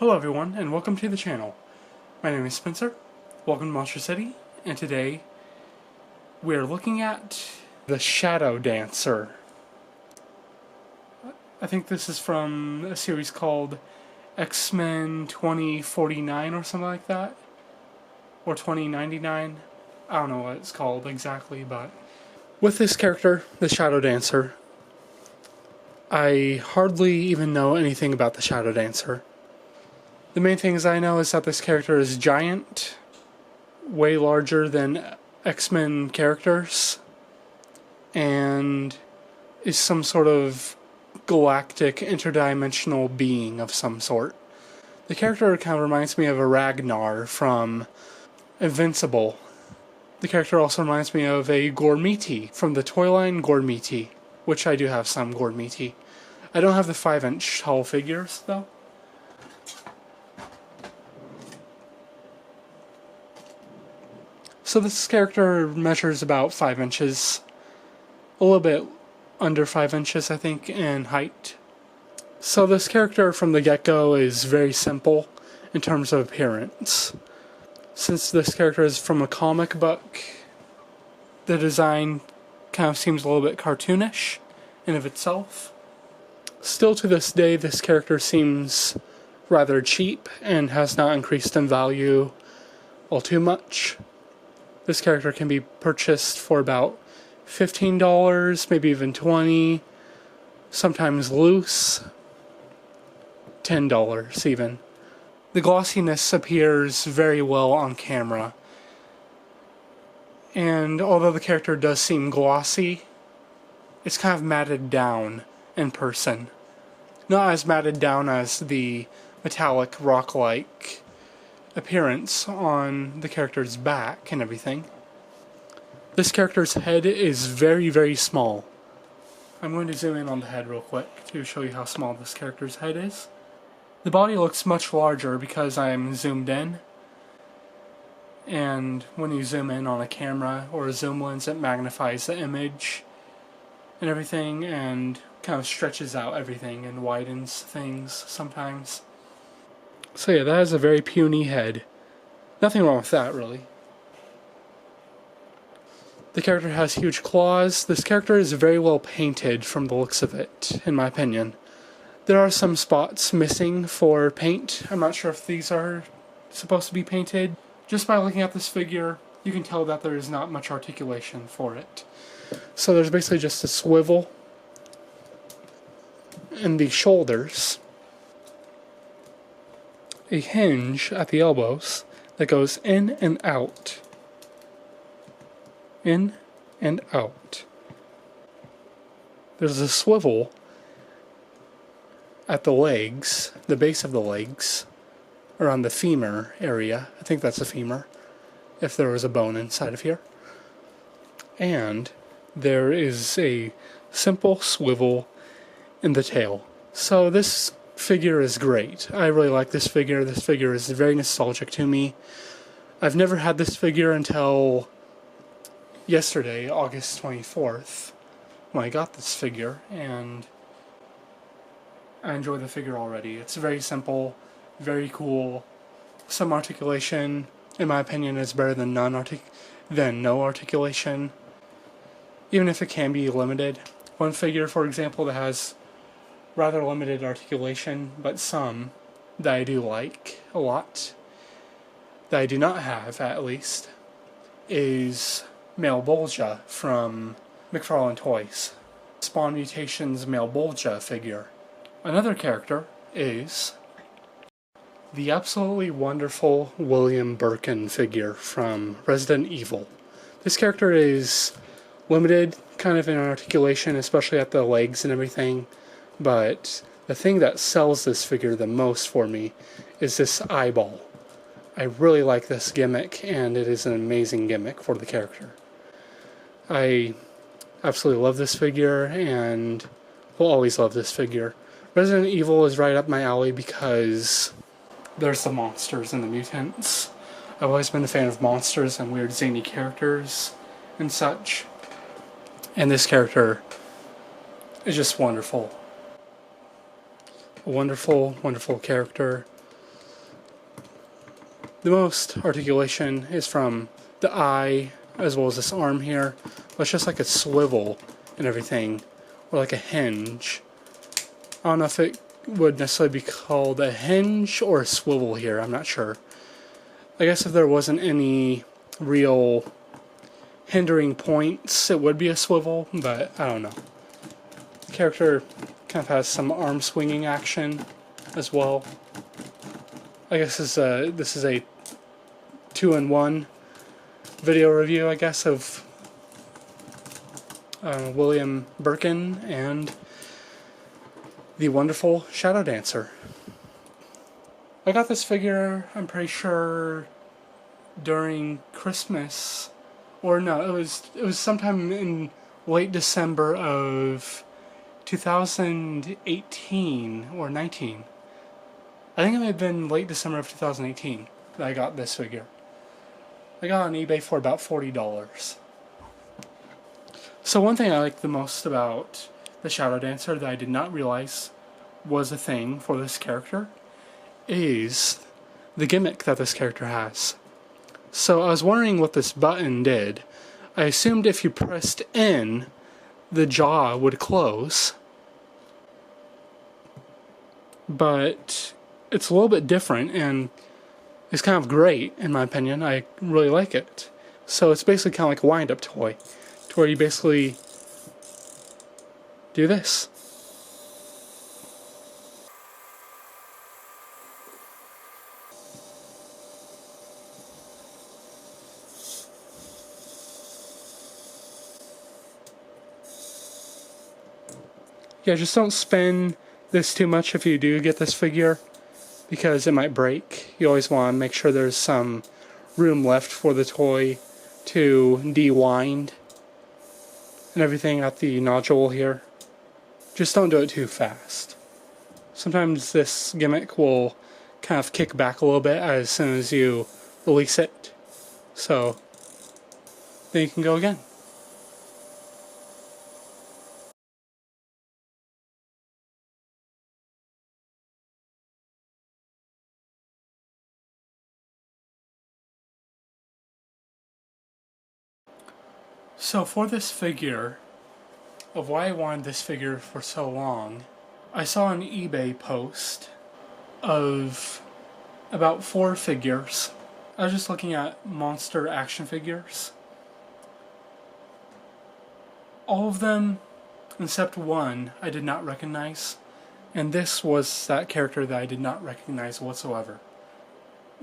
Hello everyone, and welcome to the channel. My name is Spencer, welcome to Monster City, and today we're looking at the Shadow Dancer. I think this is from a series called X-Men 2049 or something like that, or 2099. I don't know what it's called exactly, but with this character, the Shadow Dancer, I hardly even know anything about the Shadow Dancer. The main things I know is that this character is giant, way larger than X-Men characters, and is some sort of galactic interdimensional being of some sort. The character kind of reminds me of a Ragnar from Invincible. The character also reminds me of a Gormiti from the toy line Gormiti, which I do have some Gormiti. I don't have the 5-inch tall figures, though. So this character measures about 5 inches, a little bit under 5 inches I think in height. So this character from the get-go is very simple in terms of appearance. Since this character is from a comic book, the design kind of seems a little bit cartoonish in of itself. Still to this day, this character seems rather cheap and has not increased in value all too much. This character can be purchased for about $15, maybe even $20, sometimes loose, $10 even. The glossiness appears very well on camera, and although the character does seem glossy, it's kind of matted down in person. Not as matted down as the metallic rock-like appearance on the character's back and everything. This character's head is very, very small. I'm going to zoom in on the head real quick to show you how small this character's head is. The body looks much larger because I'm zoomed in, and when you zoom in on a camera or a zoom lens, it magnifies the image and everything and kind of stretches out everything and widens things sometimes. So yeah, that is a very puny head. Nothing wrong with that, really. The character has huge claws. This character is very well painted from the looks of it, in my opinion. There are some spots missing for paint. I'm not sure if these are supposed to be painted. Just by looking at this figure, you can tell that there is not much articulation for it. So there's basically just a swivel in the shoulders, a hinge at the elbows that goes in and out. In and out. There's a swivel at the legs, the base of the legs, around the femur area. I think that's a femur, if there was a bone inside of here. And there is a simple swivel in the tail. So this figure is great. I really like this figure. This figure is very nostalgic to me. I've never had this figure until yesterday, August 24th, when I got this figure, and I enjoy the figure already. It's very simple, very cool. Some articulation, in my opinion, is better than no articulation, even if it can be limited. One figure, for example, that has rather limited articulation, but some that I do like a lot, that I do not have at least, is Male Bolgia from McFarlane Toys. Spawn Mutation's Male Bolgia figure. Another character is the absolutely wonderful William Birkin figure from Resident Evil. This character is limited kind of in articulation, especially at the legs and everything. But the thing that sells this figure the most for me is this eyeball. I really like this gimmick, and it is an amazing gimmick for the character. I absolutely love this figure, and will always love this figure. Resident Evil is right up my alley because there's the monsters and the mutants. I've always been a fan of monsters and weird zany characters and such. And this character is just wonderful. A wonderful, wonderful character. The most articulation is from the eye as well as this arm here. But it's just like a swivel and everything, or like a hinge. I don't know if it would necessarily be called a hinge or a swivel here, I'm not sure. I guess if there wasn't any real hindering points, it would be a swivel, but I don't know. The character kind of has some arm swinging action as well. I guess this is a 2-in-1 video review, I guess, of William Birkin and the wonderful Shadow Dancer. I got this figure, I'm pretty sure, during Christmas, or no, it was sometime in late December of 2018 or 19. I think it may have been late December of 2018 that I got this figure. I got it on eBay for about $40. So one thing I like the most about the Shadow Dancer that I did not realize was a thing for this character is the gimmick that this character has. So I was wondering what this button did. I assumed if you pressed in, the jaw would close. But it's a little bit different and it's kind of great in my opinion. I really like it. So it's basically kind of like a wind-up toy, to where you basically do this. Yeah, just don't spin this too much if you do get this figure, because it might break. You always want to make sure there's some room left for the toy to de-wind and everything at the nodule here. Just don't do it too fast. Sometimes this gimmick will kind of kick back a little bit as soon as you release it. So then you can go again. So for this figure, of why I wanted this figure for so long, I saw an eBay post of about 4 figures. I was just looking at monster action figures. All of them, except one, I did not recognize, and this was that character that I did not recognize whatsoever.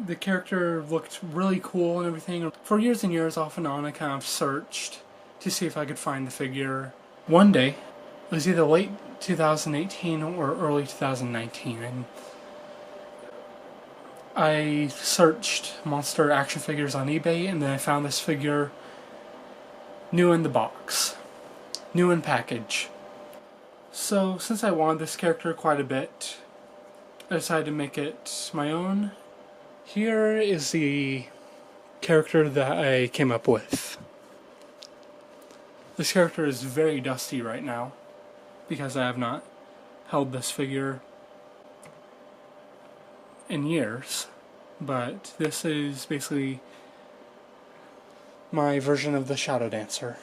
The character looked really cool and everything. For years and years, off and on, I kind of searched to see if I could find the figure. One day, it was either late 2018 or early 2019, and I searched monster action figures on eBay, and then I found this figure new in the box, new in package. So since I wanted this character quite a bit, I decided to make it my own. Here is the character that I came up with. This character is very dusty right now because I have not held this figure in years, but this is basically my version of the Shadow Dancer.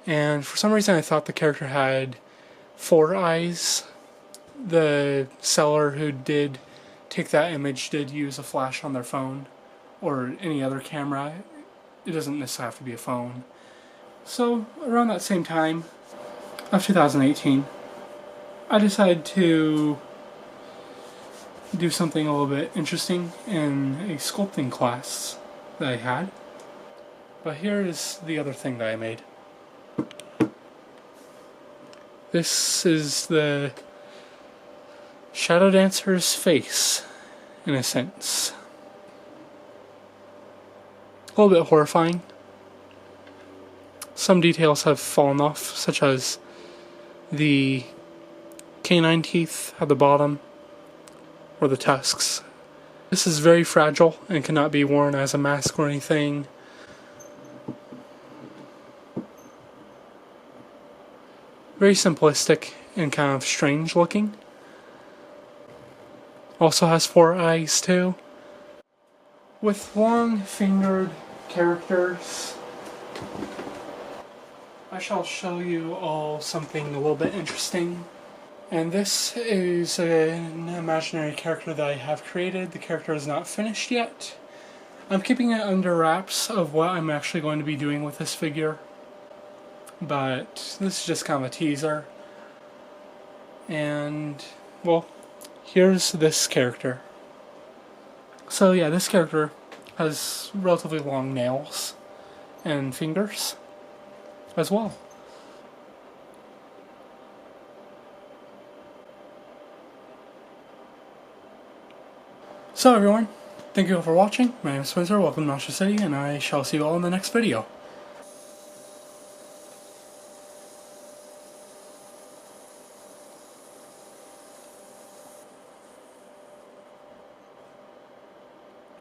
And for some reason I thought the character had 4 eyes. The seller who did take that image did use a flash on their phone or any other camera. It doesn't necessarily have to be a phone. So around that same time of 2018, I decided to do something a little bit interesting in a sculpting class that I had. But here is the other thing that I made. This is the Shadow Dancer's face, in a sense. A little bit horrifying. Some details have fallen off, such as the canine teeth at the bottom, or the tusks. This is very fragile and cannot be worn as a mask or anything. Very simplistic and kind of strange looking. Also has 4 eyes too. With long-fingered characters, I shall show you all something a little bit interesting. And this is an imaginary character that I have created. The character is not finished yet. I'm keeping it under wraps of what I'm actually going to be doing with this figure. But this is just kind of a teaser. And, well, here's this character. So yeah, this character has relatively long nails and fingers as well. So everyone, thank you all for watching. My name is Spencer, welcome to Monster City, and I shall see you all in the next video.